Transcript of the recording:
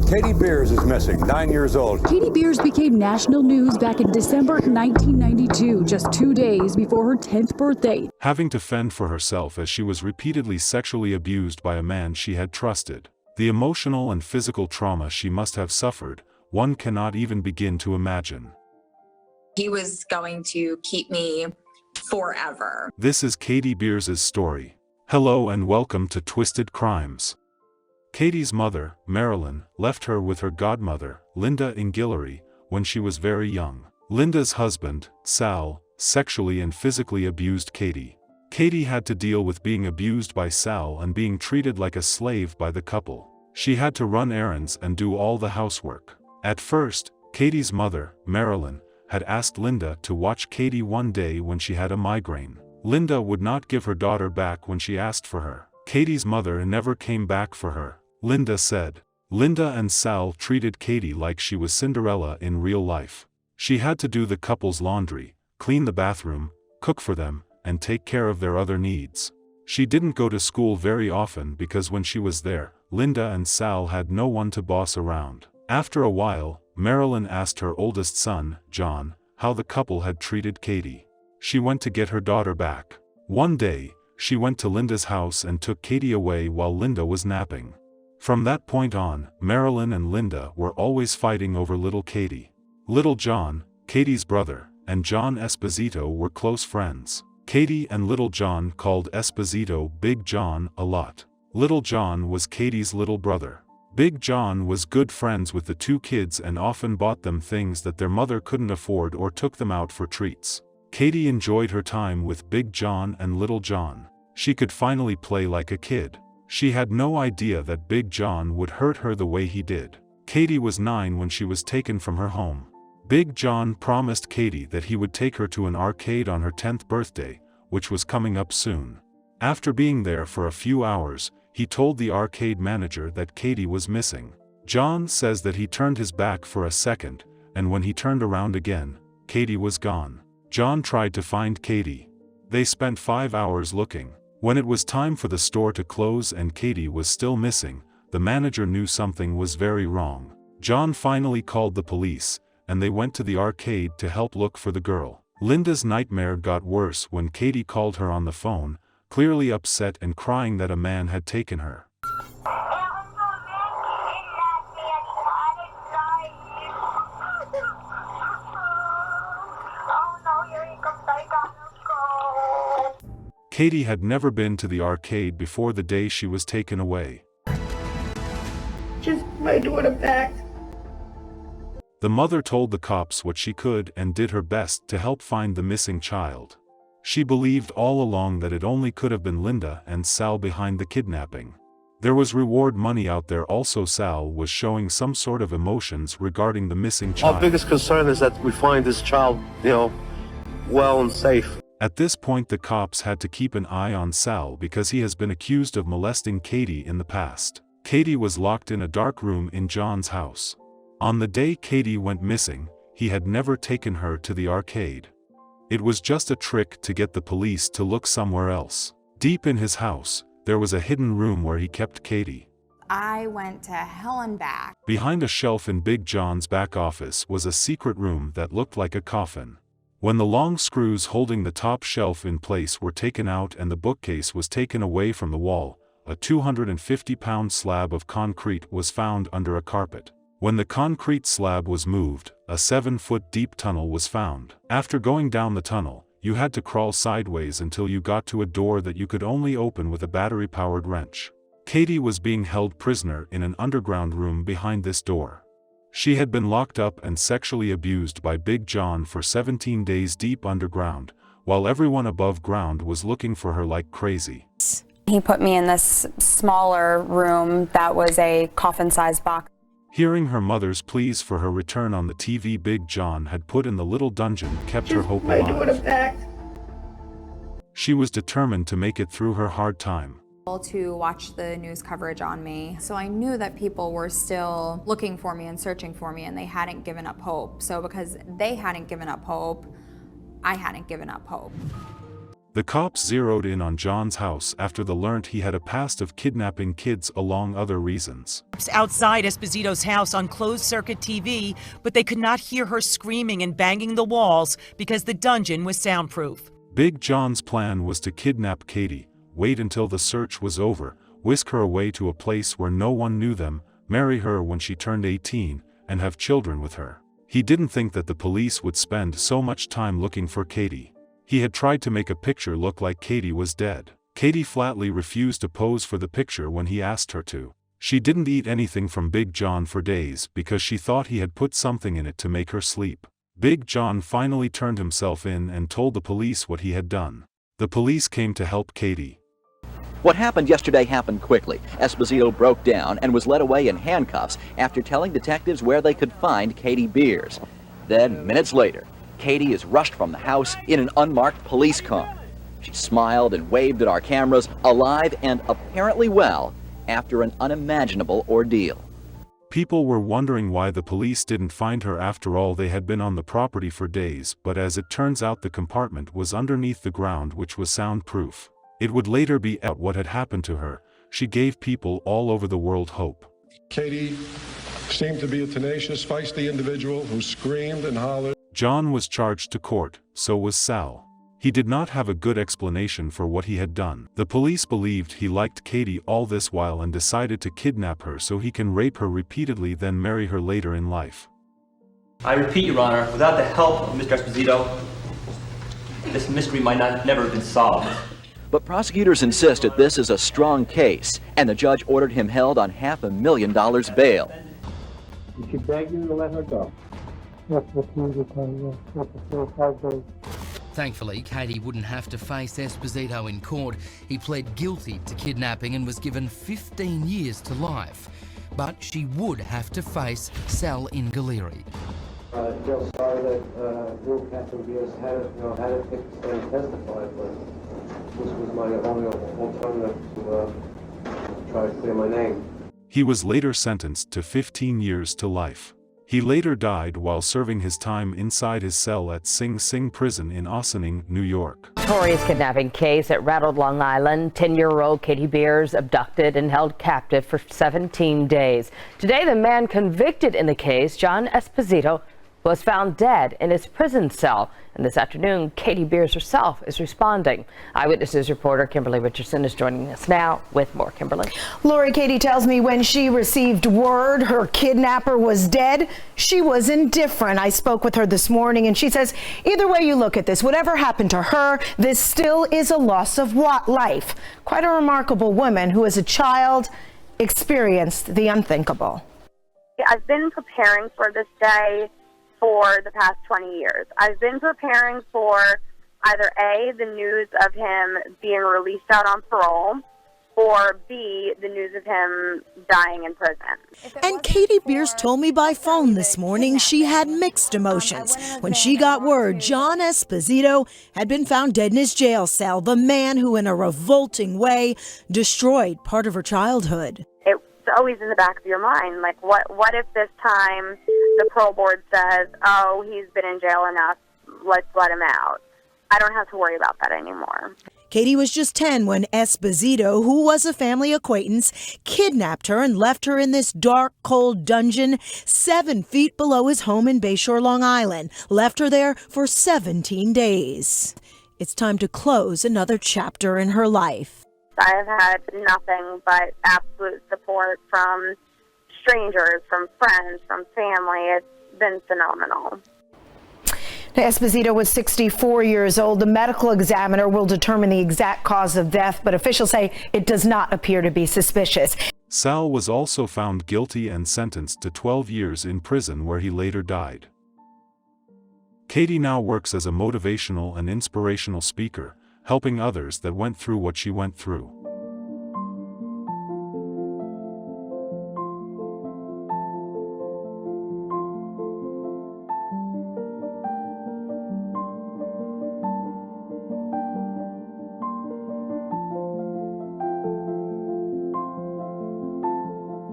Katie Beers is missing, 9 years old. Katie Beers became national news back in December 1992, just 2 days before her 10th birthday. Having to fend for herself as she was repeatedly sexually abused by a man she had trusted. The emotional and physical trauma she must have suffered, one cannot even begin to imagine. He was going to keep me forever. This is Katie Beers' story. Hello and welcome to Twisted Crimes. Katie's mother, Marilyn, left her with her godmother, Linda in Guillory, when she was very young. Linda's husband, Sal, sexually and physically abused Katie. Katie had to deal with being abused by Sal and being treated like a slave by the couple. She had to run errands and do all the housework. At first, Katie's mother, Marilyn, had asked Linda to watch Katie one day when she had a migraine. Linda would not give her daughter back when she asked for her. Katie's mother never came back for her, Linda said. Linda and Sal treated Katie like she was Cinderella in real life. She had to do the couple's laundry, clean the bathroom, cook for them, and take care of their other needs. She didn't go to school very often because when she was there, Linda and Sal had no one to boss around. After a while, Marilyn asked her oldest son, John, how the couple had treated Katie. She went to get her daughter back. One day, she went to Linda's house and took Katie away while Linda was napping. From that point on, Marilyn and Linda were always fighting over little Katie. Little John, Katie's brother, and John Esposito were close friends. Katie and Little John called Esposito Big John a lot. Little John was Katie's little brother. Big John was good friends with the two kids and often bought them things that their mother couldn't afford or took them out for treats. Katie enjoyed her time with Big John and Little John. She could finally play like a kid. She had no idea that Big John would hurt her the way he did. Katie was 9 when she was taken from her home. Big John promised Katie that he would take her to an arcade on her 10th birthday, which was coming up soon. After being there for a few hours, he told the arcade manager that Katie was missing. John says that he turned his back for a second, and when he turned around again, Katie was gone. John tried to find Katie. They spent 5 hours looking. When it was time for the store to close and Katie was still missing, the manager knew something was very wrong. John finally called the police, and they went to the arcade to help look for the girl. Linda's nightmare got worse when Katie called her on the phone, clearly upset and crying that a man had taken her. Katie had never been to the arcade before the day she was taken away. Just my daughter back. The mother told the cops what she could and did her best to help find the missing child. She believed all along that it only could have been Linda and Sal behind the kidnapping. There was reward money out there also. Sal was showing some sort of emotions regarding the missing child. Our biggest concern is that we find this child, well and safe. At this point the cops had to keep an eye on Sal because he has been accused of molesting Katie in the past. Katie was locked in a dark room in John's house. On the day Katie went missing, he had never taken her to the arcade. It was just a trick to get the police to look somewhere else. Deep in his house, there was a hidden room where he kept Katie. I went to hell and back. Behind a shelf in Big John's back office was a secret room that looked like a coffin. When the long screws holding the top shelf in place were taken out and the bookcase was taken away from the wall, a 250-pound slab of concrete was found under a carpet. When the concrete slab was moved, a 7-foot deep tunnel was found. After going down the tunnel, you had to crawl sideways until you got to a door that you could only open with a battery-powered wrench. Katie was being held prisoner in an underground room behind this door. She had been locked up and sexually abused by Big John for 17 days deep underground, while everyone above ground was looking for her like crazy. He put me in this smaller room that was a coffin-sized box. Hearing her mother's pleas for her return on the TV, Big John had put in the little dungeon kept her hope alive. My daughter back. She was determined to make it through her hard time. To watch the news coverage on me. So I knew that people were still looking for me and searching for me and they hadn't given up hope. So because they hadn't given up hope, I hadn't given up hope. The cops zeroed in on John's house after they learned he had a past of kidnapping kids along other reasons. Outside Esposito's house on closed-circuit TV, but they could not hear her screaming and banging the walls because the dungeon was soundproof. Big John's plan was to kidnap Katie, wait until the search was over, whisk her away to a place where no one knew them, marry her when she turned 18, and have children with her. He didn't think that the police would spend so much time looking for Katie. He had tried to make a picture look like Katie was dead. Katie flatly refused to pose for the picture when he asked her to. She didn't eat anything from Big John for days because she thought he had put something in it to make her sleep. Big John finally turned himself in and told the police what he had done. The police came to help Katie. What happened yesterday happened quickly. Esposito broke down and was led away in handcuffs after telling detectives where they could find Katie Beers. Then, minutes later, Katie is rushed from the house in an unmarked police car. She smiled and waved at our cameras, alive and apparently well, after an unimaginable ordeal. People were wondering why the police didn't find her. After all, they had been on the property for days, but as it turns out, the compartment was underneath the ground, which was soundproof. It would later be out what had happened to her. She gave people all over the world hope. Katie seemed to be a tenacious, feisty individual who screamed and hollered. John was charged to court, so was Sal. He did not have a good explanation for what he had done. The police believed he liked Katie all this while and decided to kidnap her so he can rape her repeatedly, then marry her later in life. I repeat, Your Honor, without the help of Mr. Esposito, this mystery might never have been solved. But prosecutors insisted this is a strong case, and the judge ordered him held on $500,000 bail. She begged you to let her go. Thankfully, Katie wouldn't have to face Esposito in court. He pled guilty to kidnapping and was given 15 years to life. But she would have to face Sal in Galleri. Just sorry that Bill Catherine had it fixed and testified, but this was my only alternative to try to clear my name. He was later sentenced to 15 years to life. He later died while serving his time inside his cell at Sing Sing Prison in Ossining, New York. Notorious kidnapping case at rattled Long Island. 10-year-old Katie Beers abducted and held captive for 17 days. Today, the man convicted in the case, John Esposito, was found dead in his prison cell. And this afternoon, Katie Beers herself is responding. Eyewitnesses reporter Kimberly Richardson is joining us now with more. Kimberly. Lori, Katie tells me when she received word her kidnapper was dead, she was indifferent. I spoke with her this morning and she says, either way you look at this, whatever happened to her, this still is a loss of life. Quite a remarkable woman who as a child experienced the unthinkable. I've been preparing for this day for the past 20 years. I've been preparing for either A, the news of him being released out on parole, or B, the news of him dying in prison. And Katie Beers told me by phone this morning she had mixed emotions when she got word John Esposito had been found dead in his jail cell, the man who in a revolting way destroyed part of her childhood. It's always in the back of your mind, like what if this time the parole board says, oh, he's been in jail enough, let's let him out. I don't have to worry about that anymore. Katie was just 10 when Esposito, who was a family acquaintance, kidnapped her and left her in this dark, cold dungeon 7 feet below his home in Bayshore, Long Island. Left her there for 17 days. It's time to close another chapter in her life. I have had nothing but absolute support from strangers, from friends, from family. It's been phenomenal. Esposito was 64 years old. The medical examiner will determine the exact cause of death, but officials say it does not appear to be suspicious. Sal was also found guilty and sentenced to 12 years in prison, where he later died. Katie now works as a motivational and inspirational speaker, helping others that went through what she went through.